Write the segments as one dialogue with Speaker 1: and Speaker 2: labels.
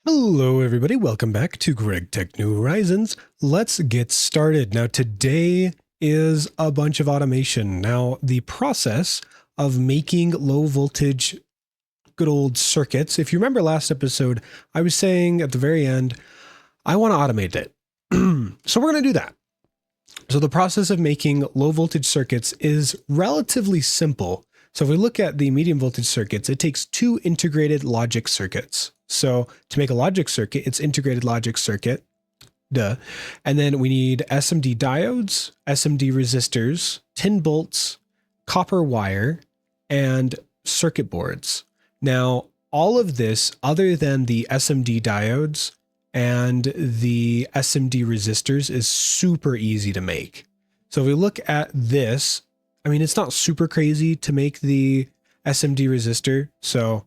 Speaker 1: Hello everybody, welcome back to Greg Tech New Horizons. Let's get started. Now today is a bunch of automation. Now the process of making low voltage good old circuits, if you remember last episode, I was saying at the very end, I want to automate it. So we're going to do that. So the process of making low voltage circuits is relatively simple. So if we look at the medium voltage circuits, it takes two integrated logic circuits. So to make a logic circuit, it's integrated logic circuit, duh. And then we need SMD diodes, SMD resistors, tin bolts, copper wire, and circuit boards. Now, all of this, other than the SMD diodes and the SMD resistors, is super easy to make. So if we look at this, I mean, it's not super crazy to make the SMD resistor. So,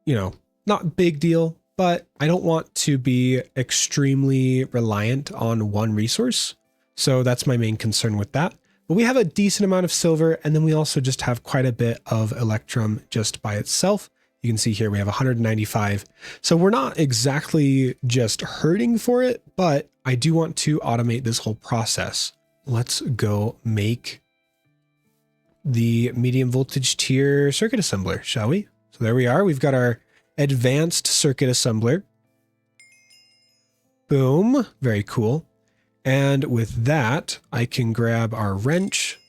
Speaker 1: you know, not big deal, but I don't want to be extremely reliant on one resource. So that's my main concern with that. But we have a decent amount of silver, and then we also just have quite a bit of electrum just by itself. You can see here we have 195. So we're not exactly just hurting for it, but I do want to automate this whole process. Let's go make the medium voltage tier circuit assembler, shall we? So there we are. We've got our advanced circuit assembler. Boom. Very cool. And with that, I can grab our wrench.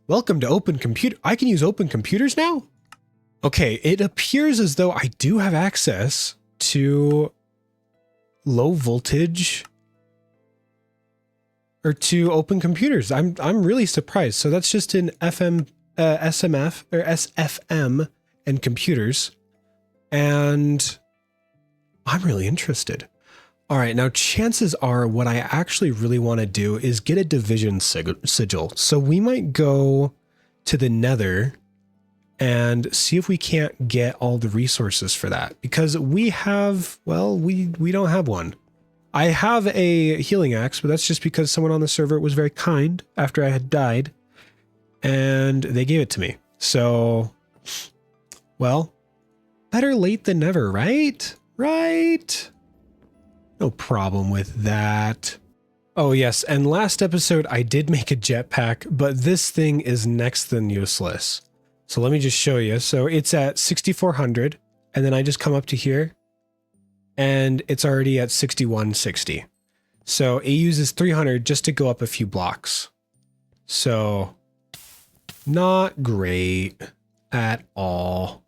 Speaker 1: Welcome to Open Computer. I can use Open Computers now? Okay, it appears as though I do have access to low voltage or to Open Computers. I'm really surprised. So that's just in SMF or SFM and computers. And I'm really interested. All right, now chances are what I actually really want to do is get a division sigil. So we might go to the Nether and see if we can't get all the resources for that, because we have, well, we don't have one. I have a healing axe, but that's just because someone on the server was very kind after I had died and they gave it to me. So, well, better late than never, right? Right? No problem with that. Oh yes, and last episode I did make a jetpack, but this thing is next than useless. So let me just show you. So it's at 6,400, and then I just come up to here, and it's already at 6,160. So it uses 300 just to go up a few blocks. So not great at all.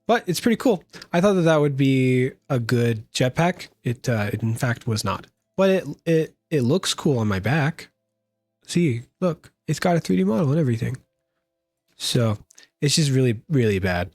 Speaker 1: But it's pretty cool. I thought that that would be a good jetpack. It in fact was not. But it looks cool on my back. See, look, it's got a 3D model and everything. So it's just really, really bad.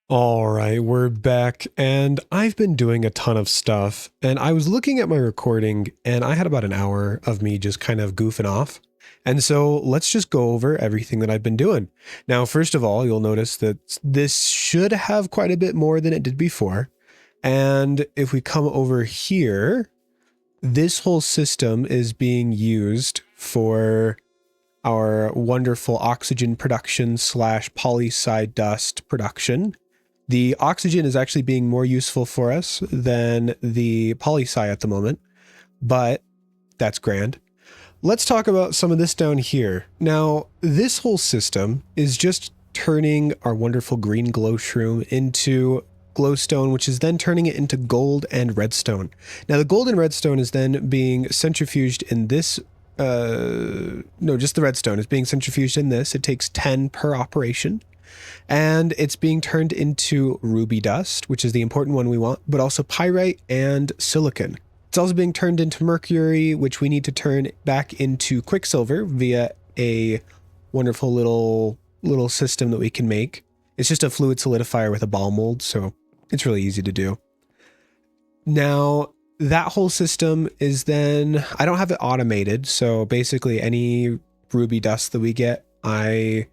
Speaker 1: All right, we're back, and I've been doing a ton of stuff, and I was looking at my recording, and I had about an hour of me just kind of goofing off. And so let's just go over everything that I've been doing. Now, first of all, you'll notice that this should have quite a bit more than it did before. And if we come over here, this whole system is being used for our wonderful oxygen production / polyside dust production. The oxygen is actually being more useful for us than the polysci at the moment, but that's grand. Let's talk about some of this down here. Now, this whole system is just turning our wonderful green glow shroom into glowstone, which is then turning it into gold and redstone. Now, the gold and redstone is then being centrifuged in this no, just the redstone is being centrifuged in this. It takes 10 per operation, and it's being turned into ruby dust, which is the important one we want, but also pyrite and silicon. It's also being turned into mercury, which we need to turn back into quicksilver via a wonderful little system that we can make. It's just a fluid solidifier with a ball mold, so it's really easy to do. Now, that whole system is then, I don't have it automated, so basically any ruby dust that we get, I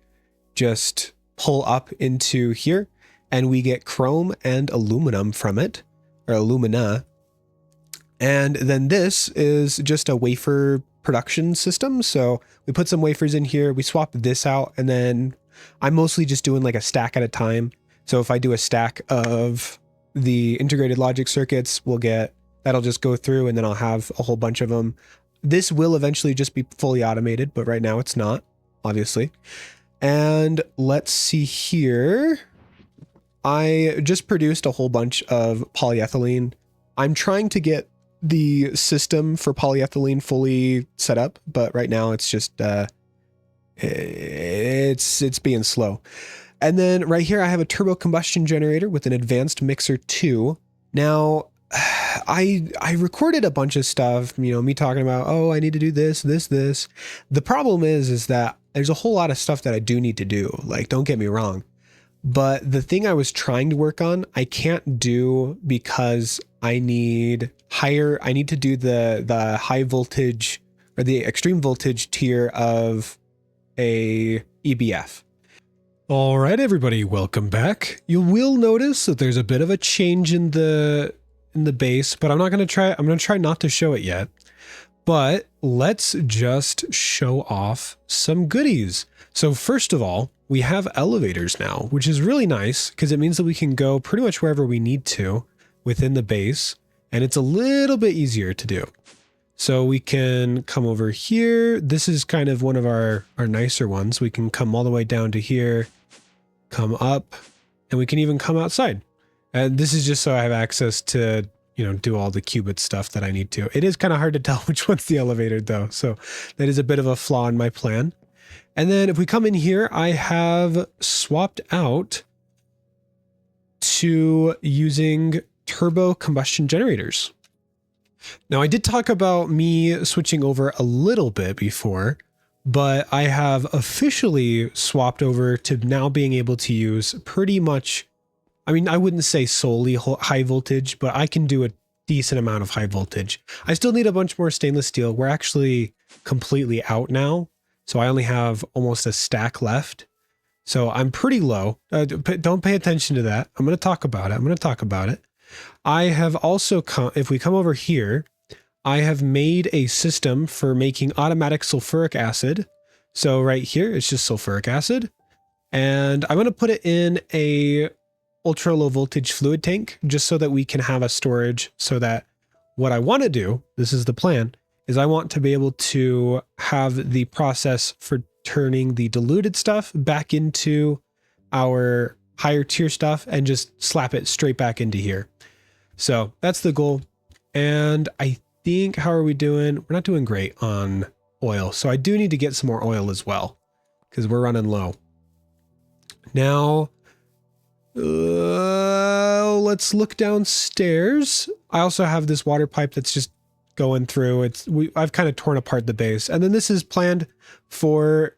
Speaker 1: just pull up into here, and we get chrome and aluminum from it, or alumina. And then this is just a wafer production system. So we put some wafers in here, we swap this out, and then I'm mostly just doing like a stack at a time. So if I do a stack of the integrated logic circuits will get, that'll just go through and then I'll have a whole bunch of them. This will eventually just be fully automated, but right now it's not, obviously. And let's see here. I just produced a whole bunch of polyethylene. I'm trying to get the system for polyethylene fully set up, but right now it's just, it's being slow. And then right here, I have a turbo combustion generator with an advanced mixer 2. Now, I recorded a bunch of stuff, you know, me talking about, oh, I need to do this. The problem is that there's a whole lot of stuff that I do need to do. Like, don't get me wrong. But the thing I was trying to work on, I can't do because I need to do the high voltage or the extreme voltage tier of a EBF. All right, everybody, welcome back. You will notice that there's a bit of a change in the base, but I'm going to try not to show it yet. But let's just show off some goodies. So first of all, we have elevators now, which is really nice because it means that we can go pretty much wherever we need to within the base, and it's a little bit easier to do. So we can come over here. This is kind of one of our nicer ones. We can come all the way down to here, come up, and we can even come outside. And this is just so I have access to, you know, do all the qubit stuff that I need to. It is kind of hard to tell which one's the elevator though. So that is a bit of a flaw in my plan. And then if we come in here, I have swapped out to using turbo combustion generators. Now, I did talk about me switching over a little bit before, but I have officially swapped over to now being able to use pretty much, I mean, I wouldn't say solely high voltage, but I can do a decent amount of high voltage. I still need a bunch more stainless steel. We're actually completely out now, so I only have almost a stack left. So I'm pretty low. Don't pay attention to that. I'm going to talk about it. I have also if we come over here, I have made a system for making automatic sulfuric acid. So right here, it's just sulfuric acid. And I'm going to put it in a ultra low voltage fluid tank just so that we can have a storage, so that what I want to do, this is the plan, is I want to be able to have the process for turning the diluted stuff back into our higher tier stuff and just slap it straight back into here. So that's the goal. And I think, how are we doing? We're not doing great on oil. So I do need to get some more oil as well, because we're running low. Now, let's look downstairs. I also have this water pipe that's just going through. I've kind of torn apart the base. And then this is planned for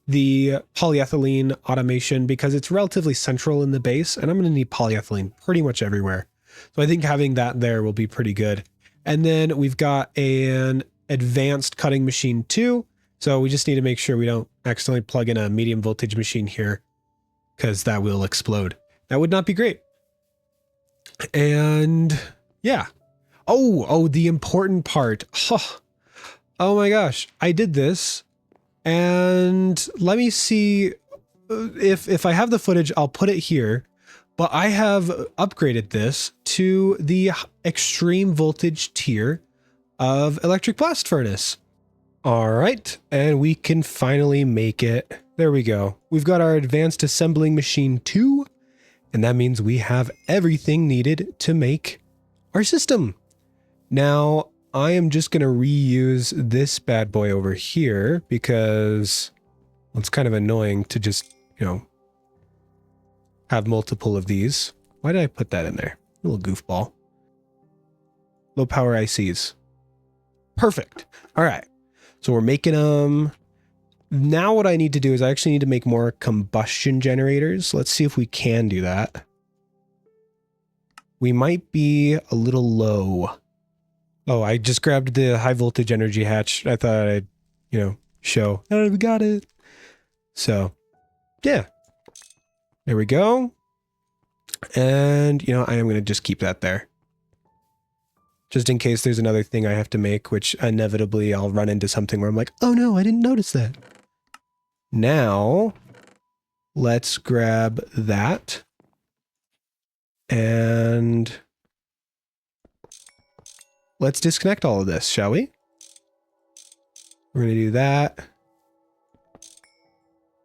Speaker 1: the polyethylene automation because it's relatively central in the base, and I'm going to need polyethylene pretty much everywhere. So I think having that there will be pretty good. And then we've got an advanced cutting machine too. So we just need to make sure we don't accidentally plug in a medium voltage machine here, because that will explode. That would not be great. And yeah. Oh, the important part. Oh my gosh. I did this. And let me see if I have the footage, I'll put it here. But I have upgraded this to the extreme voltage tier of electric blast furnace. All right, and we can finally make it. There we go. We've got our advanced assembling machine 2, and that means we have everything needed to make our system. Now, I am just going to reuse this bad boy over here because it's kind of annoying to just, you know, have multiple of these. Why did I put that in there? A little goofball. Low power ICs. Perfect. All right. So we're making them. Now what I need to do is I actually need to make more combustion generators. Let's see if we can do that. We might be a little low. Oh, I just grabbed the high voltage energy hatch. I thought I'd, you know, show. Oh, we got it. So, yeah. There we go. And, you know, I am going to just keep that there. Just in case there's another thing I have to make, which inevitably I'll run into something where I'm like, oh no, I didn't notice that. Now, let's grab that. And And let's disconnect all of this, shall we? We're going to do that.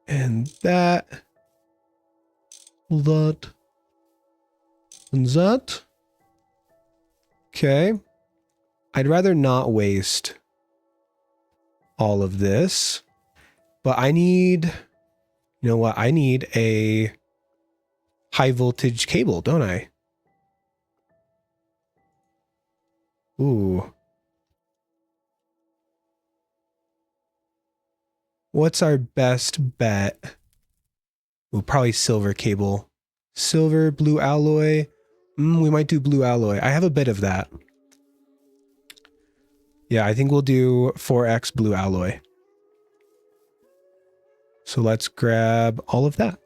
Speaker 1: And that. That. And that. Okay. I'd rather not waste all of this, but I need, you know what? I need a high voltage cable, don't I? Ooh. What's our best bet? Ooh, probably silver cable. Silver, blue alloy. We might do blue alloy. I have a bit of that. Yeah, I think we'll do 4x blue alloy. So let's grab all of that.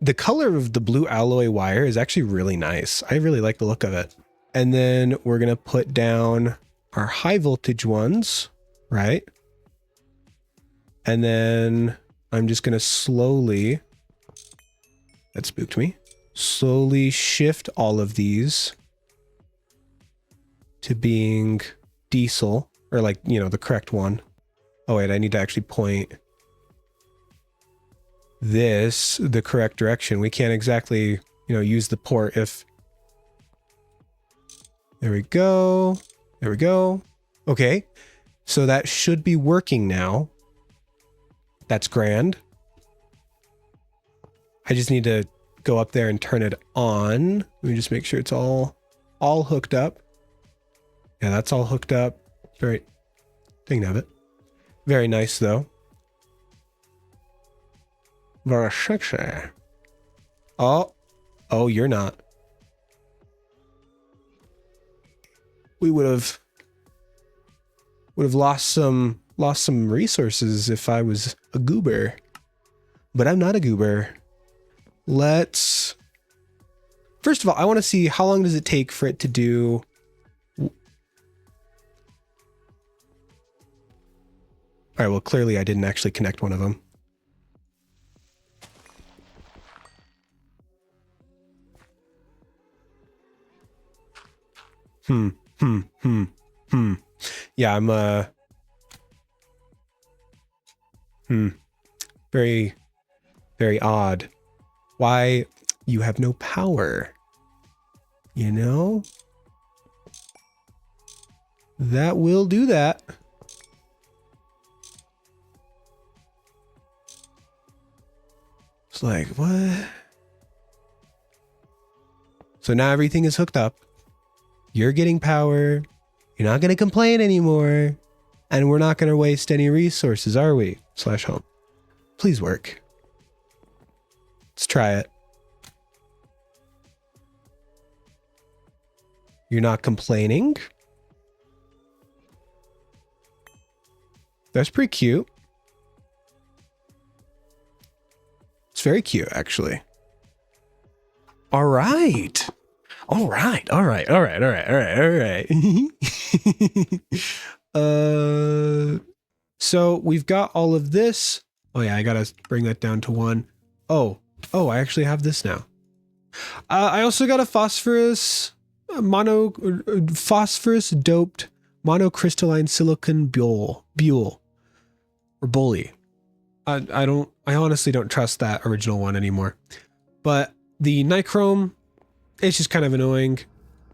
Speaker 1: The color of the blue alloy wire is actually really nice. I really like the look of it. And then we're going to put down our high voltage ones, right? And then I'm just going to slowly, that spooked me, slowly shift all of these to being diesel, or like, you know, the correct one. Oh wait, I need to actually point this the correct direction. We can't exactly, you know, use the port if... There we go. There we go. Okay. So that should be working now. That's grand. I just need to go up there and turn it on. Let me just make sure it's all hooked up. Yeah, that's all hooked up. Very, dang nabbit. Very nice though. Very sexy. Oh, you're not. We would have lost some resources if I was a goober, but I'm not a goober. Let's, first of all, I want to see how long does it take for it to do. All right, well, clearly I didn't actually connect one of them. Yeah, I'm very, very odd. Why you have no power? You know? That will do that. It's like, what? So now everything is hooked up. You're getting power. You're not going to complain anymore. And we're not going to waste any resources, are we? /home. Please work. Let's try it. You're not complaining? That's pretty cute. It's very cute, actually. All right. All right. So we've got all of this. Oh yeah, I gotta bring that down to 1. Oh, I actually have this now. I also got a phosphorus doped monocrystalline silicon buell or bully. I honestly don't trust that original one anymore. But the nichrome, it's just kind of annoying,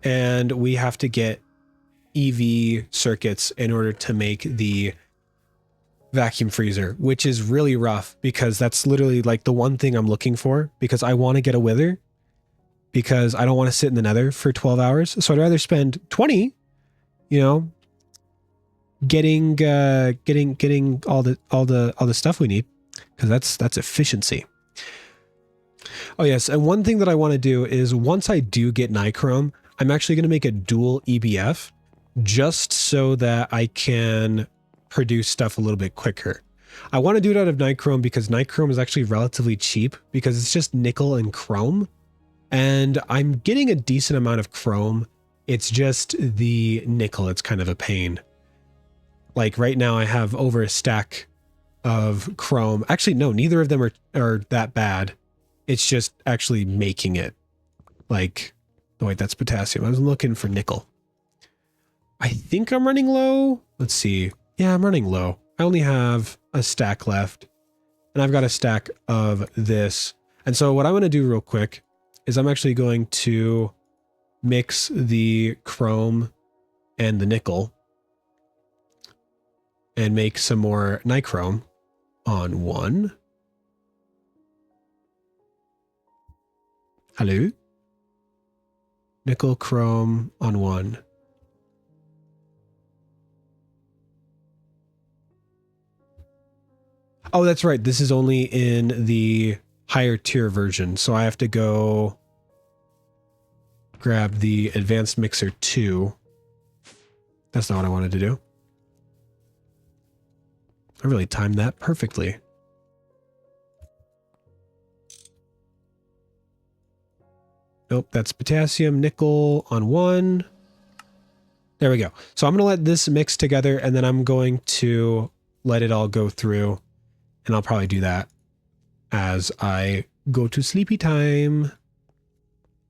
Speaker 1: and we have to get EV circuits in order to make the vacuum freezer, which is really rough because that's literally like the one thing I'm looking for, because I want to get a wither, because I don't want to sit in the nether for 12 hours. So I'd rather spend 20, you know, getting all the stuff we need, because that's efficiency. Oh yes, and one thing that I want to do is, once I do get nichrome, I'm actually going to make a dual EBF just so that I can produce stuff a little bit quicker. I want to do it out of nichrome because nichrome is actually relatively cheap, because it's just nickel and chrome, and I'm getting a decent amount of chrome. It's just the nickel, it's kind of a pain. Like right now I have over a stack of chrome. Actually, no, neither of them are that bad. It's just actually making it. Like, Oh, wait, that's potassium. I was looking for nickel. I think I'm running low. Let's see. Yeah, I'm running low. I only have a stack left. And I've got a stack of this. And so what I'm going to do real quick is I'm actually going to mix the chrome and the nickel and make some more nichrome on 1. Hello? Nickel chrome on 1. Oh, that's right. This is only in the higher tier version. So I have to go grab the advanced mixer 2. That's not what I wanted to do. I really timed that perfectly. Nope, that's potassium, nickel on 1. There we go. So I'm going to let this mix together, and then I'm going to let it all go through. And I'll probably do that as I go to sleepy time.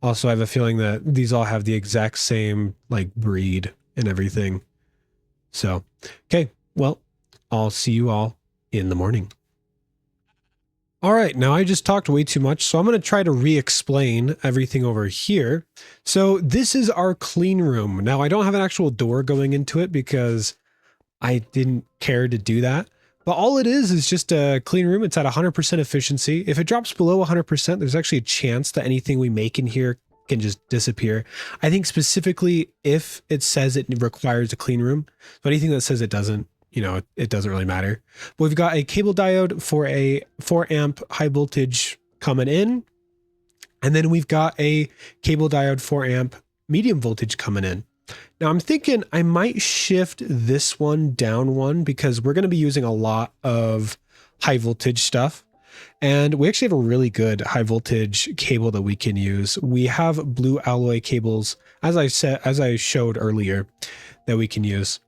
Speaker 1: Also, I have a feeling that these all have the exact same like breed and everything. So, okay, well, I'll see you all in the morning. All right, now I just talked way too much, so I'm going to try to re-explain everything over here. So this is our clean room. Now I don't have an actual door going into it because I didn't care to do that. But all it is just a clean room. It's at 100% efficiency. If it drops below 100%, there's actually a chance that anything we make in here can just disappear. I think specifically if it says it requires a clean room, but anything that says it doesn't, you know, it doesn't really matter. But we've got a cable diode for a 4 amp high voltage coming in. And then we've got a cable diode 4 amp medium voltage coming in. Now I'm thinking I might shift this one down 1 because we're going to be using a lot of high voltage stuff. And we actually have a really good high voltage cable that we can use. We have blue alloy cables, as I showed earlier, that we can use.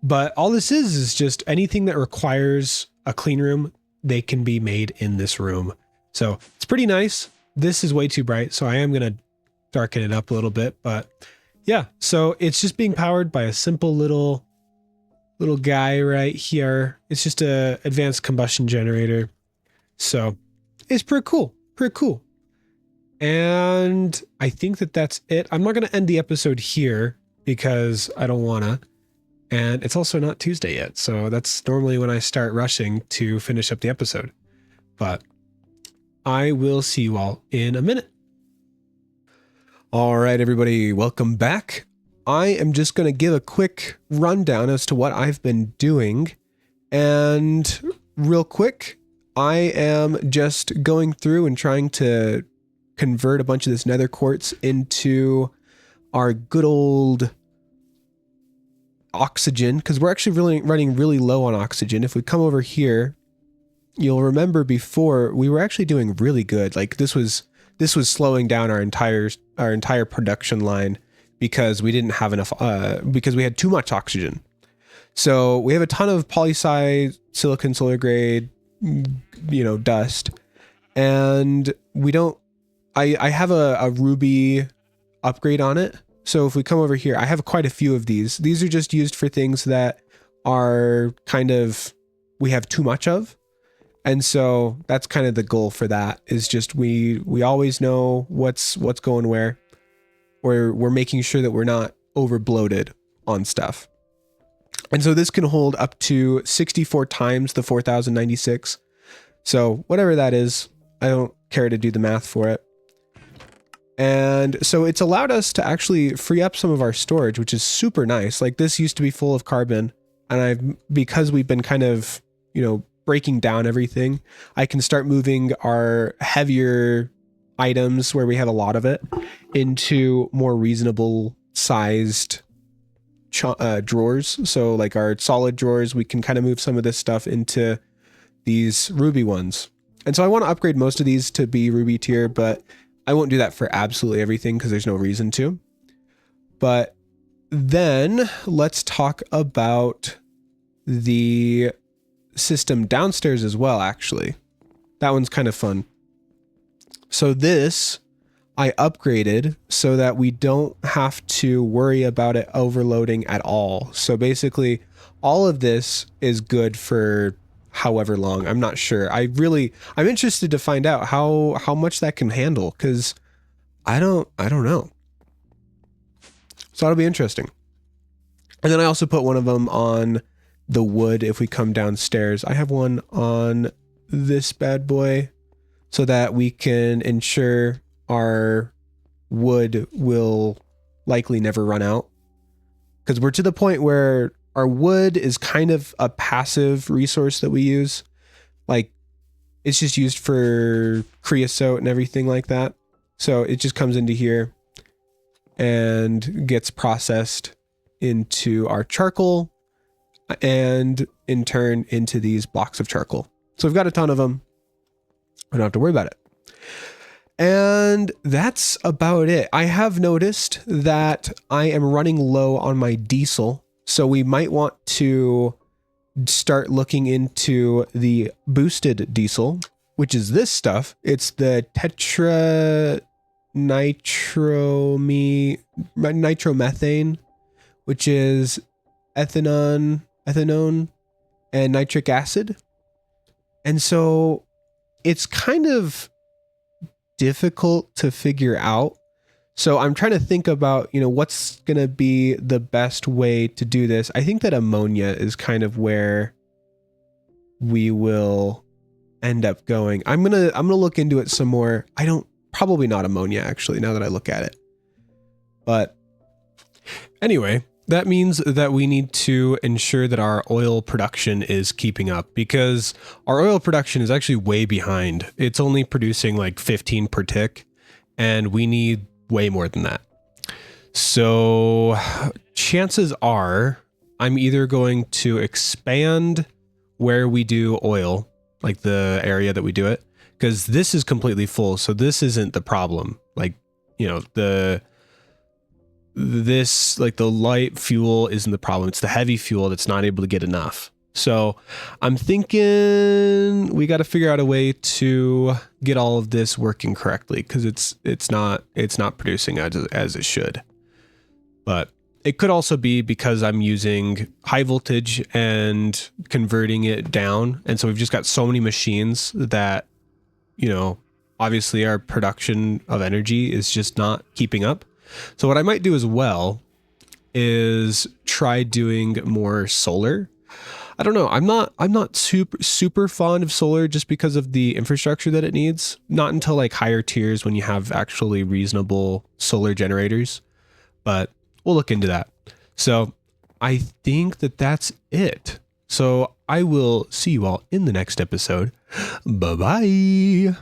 Speaker 1: But all this is just anything that requires a clean room, they can be made in this room. So it's pretty nice. This is way too bright, so I am going to darken it up a little bit, but yeah, so it's just being powered by a simple little guy right here. It's just a advanced combustion generator. So it's pretty cool, pretty cool. And I think that that's it. I'm not going to end the episode here because I don't want to. And it's also not Tuesday yet. So that's normally when I start rushing to finish up the episode. But I will see you all in a minute. All right, everybody, welcome back. I am just going to give a quick rundown as to what I've been doing. And real quick, I am just going through and trying to convert a bunch of this nether quartz into our good old oxygen, because we're actually running really low on oxygen. If we come over here, you'll remember before we were actually doing really good. Like this was slowing down our entire production line because we didn't have enough, because we had too much oxygen. So we have a ton of polysi silicon solar grade, you know, dust, and we don't, I have a ruby upgrade on it. So if we come over here, I have quite a few of these. These are just used for things that are kind of, we have too much of. And so that's kind of the goal for that, is just we always know what's going where, or we're making sure that we're not over bloated on stuff. And so this can hold up to 64 times the 4096. So whatever that is, I don't care to do the math for it. And so it's allowed us to actually free up some of our storage, which is super nice. Like this used to be full of carbon, and because we've been kind of, you know, breaking down everything, I can start moving our heavier items where we have a lot of it into more reasonable sized drawers. So like our solid drawers, we can kind of move some of this stuff into these ruby ones. And so I want to upgrade most of these to be ruby tier, but I won't do that for absolutely everything because there's no reason to. But then let's talk about the system downstairs as well, actually. That one's kind of fun. So this, I upgraded so that we don't have to worry about it overloading at all. So basically all of this is good for however long. I'm not sure. I'm interested to find out how much that can handle, because I don't know. So that'll be interesting. And then I also put one of them on the wood. If we come downstairs, I have one on this bad boy so that we can ensure our wood will likely never run out, because we're to the point where our wood is kind of a passive resource that we use. Like, it's just used for creosote and everything like that. So it just comes into here and gets processed into our charcoal, and in turn into these blocks of charcoal. So we've got a ton of them. I don't have to worry about it. And that's about it. I have noticed that I am running low on my diesel, so we might want to start looking into the boosted diesel, which is this stuff. It's the nitromethane, which is ethanone, and nitric acid. And so it's kind of difficult to figure out. So I'm trying to think about, what's going to be the best way to do this. I think that ammonia is kind of where we will end up going. I'm going to look into it some more. Probably not ammonia, actually, now that I look at it. But anyway, that means that we need to ensure that our oil production is keeping up, because our oil production is actually way behind. It's only producing like 15 per tick, and we need way more than that. So chances are I'm either going to expand where we do oil, like the area that we do it, because this is completely full. So this isn't the problem. Like, the light fuel isn't the problem. It's the heavy fuel that's not able to get enough. So I'm thinking we got to figure out a way to get all of this working correctly, because it's not producing as it should. But it could also be because I'm using high voltage and converting it down. And so we've just got so many machines that, obviously our production of energy is just not keeping up. So what I might do as well is try doing more solar. I don't know. I'm not super fond of solar just because of the infrastructure that it needs. Not until like higher tiers when you have actually reasonable solar generators, but we'll look into that. So I think that that's it. So I will see you all in the next episode. Bye-bye.